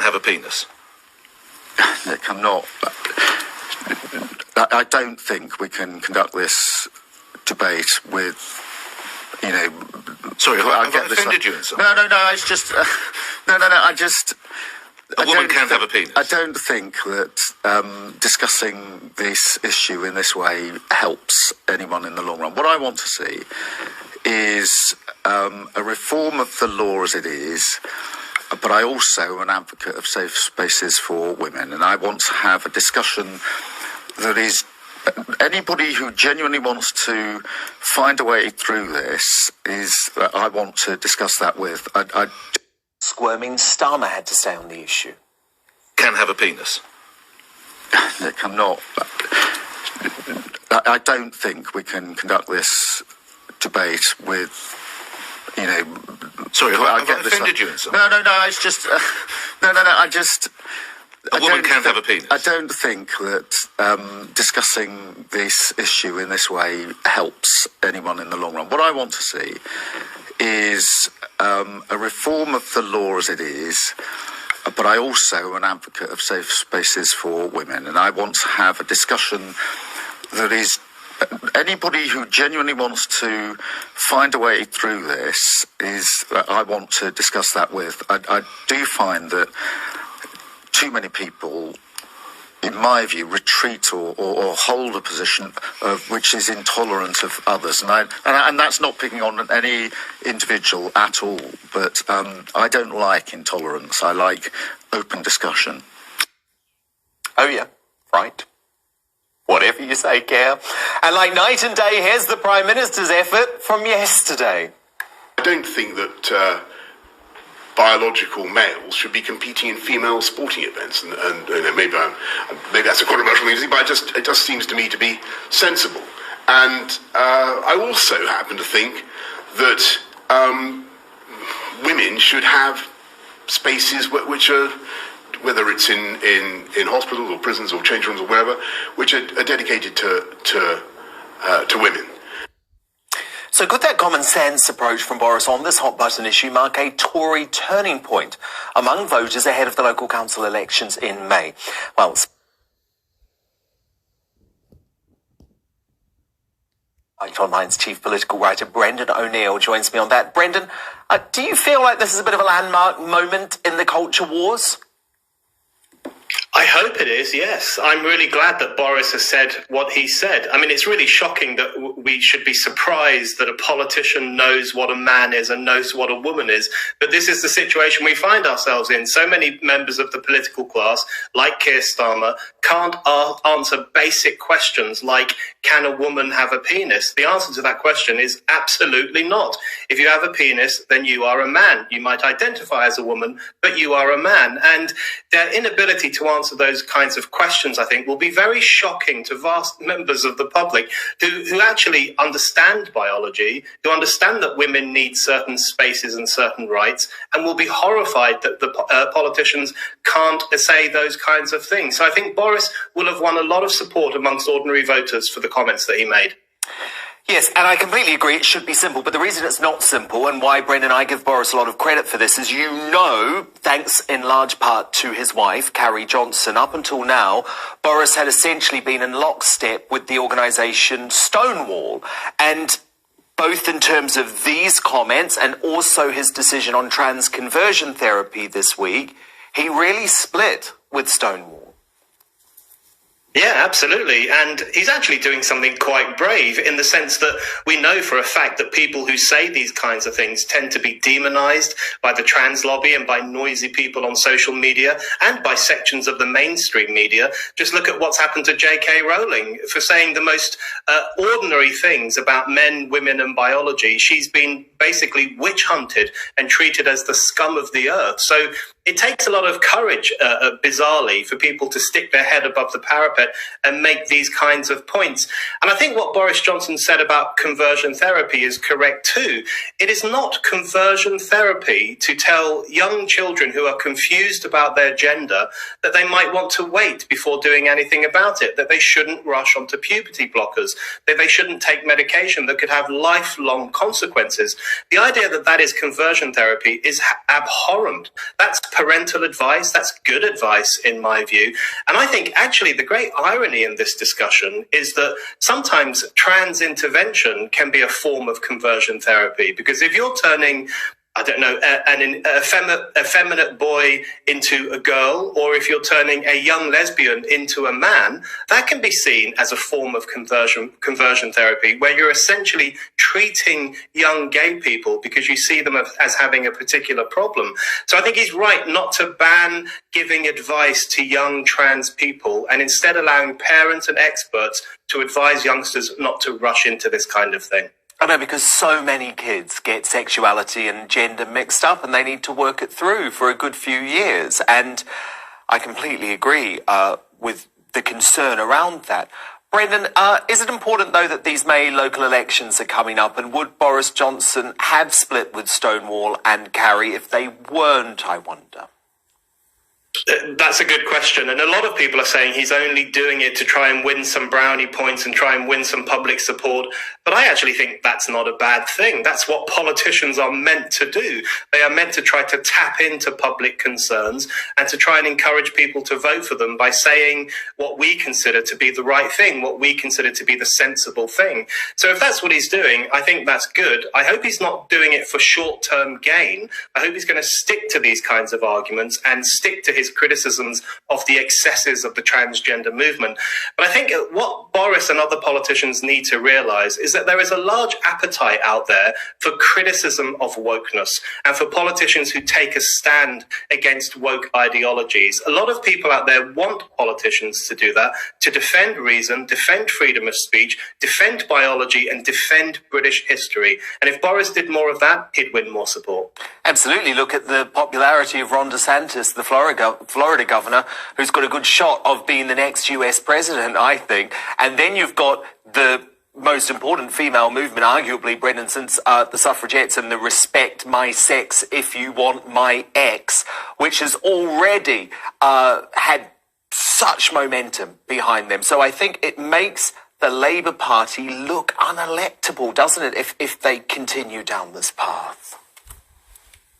have a penis. Nick, I'm not. I don't think we can conduct this debate with, Sorry, have I offended you in some way? No. It's just A woman can have a penis. I don't think that discussing this issue in this way helps anyone in the long run. What I want to see is a reform of the law as it is, but I also am an advocate of safe spaces for women, and I want to have a discussion that is anybody who genuinely wants to find a way through this I want to discuss that with. Squirming Starmer had to say on the issue. Can have a penis. Nick, I'm not. I don't think we can conduct this debate with, Sorry, have I offended you in some way? No. It's just. A woman can have a penis. I don't think that discussing this issue in this way helps anyone in the long run. What I want to see is a reform of the law as it is, but I also am an advocate of safe spaces for women, and I want to have a discussion that is anybody who genuinely wants to find a way through this I want to discuss that with. I do find that too many people, in my view, retreat or hold a position which is intolerant of others, and that's not picking on any individual at all. But I don't like intolerance. I like open discussion. Oh yeah, right. Whatever you say, Keir. And like night and day, here's the Prime Minister's effort from yesterday. I don't think that biological males should be competing in female sporting events, and maybe that's a controversial thing, but it just seems to me to be sensible. And I also happen to think that women should have spaces which are, whether it's in hospitals or prisons or change rooms or wherever, which are dedicated to women. So could that common sense approach from Boris on this hot button issue mark a Tory turning point among voters ahead of the local council elections in May? Well, Online's chief political writer Brendan O'Neill joins me on that. Brendan, do you feel like this is a bit of a landmark moment in the culture wars? I hope it is, yes. I'm really glad that Boris has said what he said. I mean, it's really shocking that we should be surprised that a politician knows what a man is and knows what a woman is. But this is the situation we find ourselves in. So many members of the political class, like Keir Starmer, can't answer basic questions like, can a woman have a penis? The answer to that question is absolutely not. If you have a penis, then you are a man. You might identify as a woman, but you are a man. And their inability to answer those kinds of questions, I think, will be very shocking to vast members of the public who actually understand biology, who understand that women need certain spaces and certain rights, and will be horrified that the politicians can't say those kinds of things. So I think Boris will have won a lot of support amongst ordinary voters for the comments that he made. Yes, and I completely agree it should be simple, but the reason it's not simple and why Brendan and I give Boris a lot of credit for this is, thanks in large part to his wife, Carrie Johnson, up until now, Boris had essentially been in lockstep with the organisation Stonewall. And both in terms of these comments and also his decision on trans conversion therapy this week, he really split with Stonewall. Yeah, absolutely. And he's actually doing something quite brave in the sense that we know for a fact that people who say these kinds of things tend to be demonized by the trans lobby and by noisy people on social media and by sections of the mainstream media. Just look at what's happened to J.K. Rowling for saying the most ordinary things about men, women and biology. She's been basically witch hunted and treated as the scum of the earth. So it takes a lot of courage, bizarrely, for people to stick their head above the parapet and make these kinds of points. And I think what Boris Johnson said about conversion therapy is correct too. It is not conversion therapy to tell young children who are confused about their gender that they might want to wait before doing anything about it, that they shouldn't rush onto puberty blockers, that they shouldn't take medication that could have lifelong consequences. The idea that that is conversion therapy is abhorrent. That's parental advice. That's good advice in my view. And I think actually the great irony in this discussion is that sometimes trans intervention can be a form of conversion therapy, because if you're turning an effeminate boy into a girl, or if you're turning a young lesbian into a man, that can be seen as a form of conversion therapy, where you're essentially treating young gay people because you see them as having a particular problem. So I think he's right not to ban giving advice to young trans people, and instead allowing parents and experts to advise youngsters not to rush into this kind of thing. I know, because so many kids get sexuality and gender mixed up, and they need to work it through for a good few years. And I completely agree with the concern around that. Brendan, is it important, though, that these May local elections are coming up? And would Boris Johnson have split with Stonewall and Carrie if they weren't, I wonder? That's a good question. And a lot of people are saying he's only doing it to try and win some brownie points and try and win some public support. But I actually think that's not a bad thing. That's what politicians are meant to do. They are meant to try to tap into public concerns and to try and encourage people to vote for them by saying what we consider to be the right thing, what we consider to be the sensible thing. So if that's what he's doing, I think that's good. I hope he's not doing it for short-term gain. I hope he's going to stick to these kinds of arguments and stick to his criticisms of the excesses of the transgender movement. But I think what Boris and other politicians need to realise is that there is a large appetite out there for criticism of wokeness and for politicians who take a stand against woke ideologies. A lot of people out there want politicians to do that, to defend reason, defend freedom of speech, defend biology and defend British history. And if Boris did more of that, he'd win more support. Absolutely. Look at the popularity of Ron DeSantis, the Florida governor, who's got a good shot of being the next US president, I think. And then you've got the most important female movement, arguably, Brendan, since the suffragettes, and the Respect My Sex If You Want My Ex, which has already had such momentum behind them. So I think it makes the Labour Party look unelectable, doesn't it, if they continue down this path?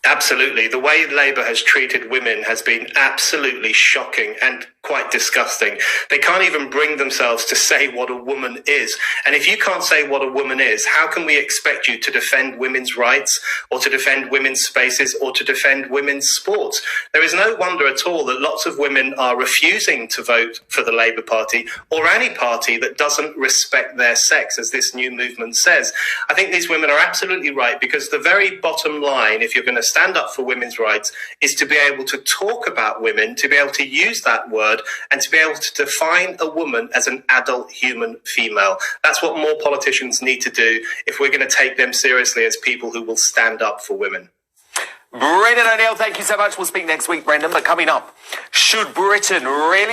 Absolutely. The way Labour has treated women has been absolutely shocking and quite disgusting. They can't even bring themselves to say what a woman is. And if you can't say what a woman is, how can we expect you to defend women's rights or to defend women's spaces or to defend women's sports? There is no wonder at all that lots of women are refusing to vote for the Labour Party or any party that doesn't respect their sex, as this new movement says. I think these women are absolutely right, because the very bottom line, if you're going to stand up for women's rights, is to be able to talk about women, to be able to use that word, and to be able to define a woman as an adult human female. That's what more politicians need to do if we're going to take them seriously as people who will stand up for women. Brendan O'Neill, thank you so much. We'll speak next week, Brendan. But coming up, should Britain really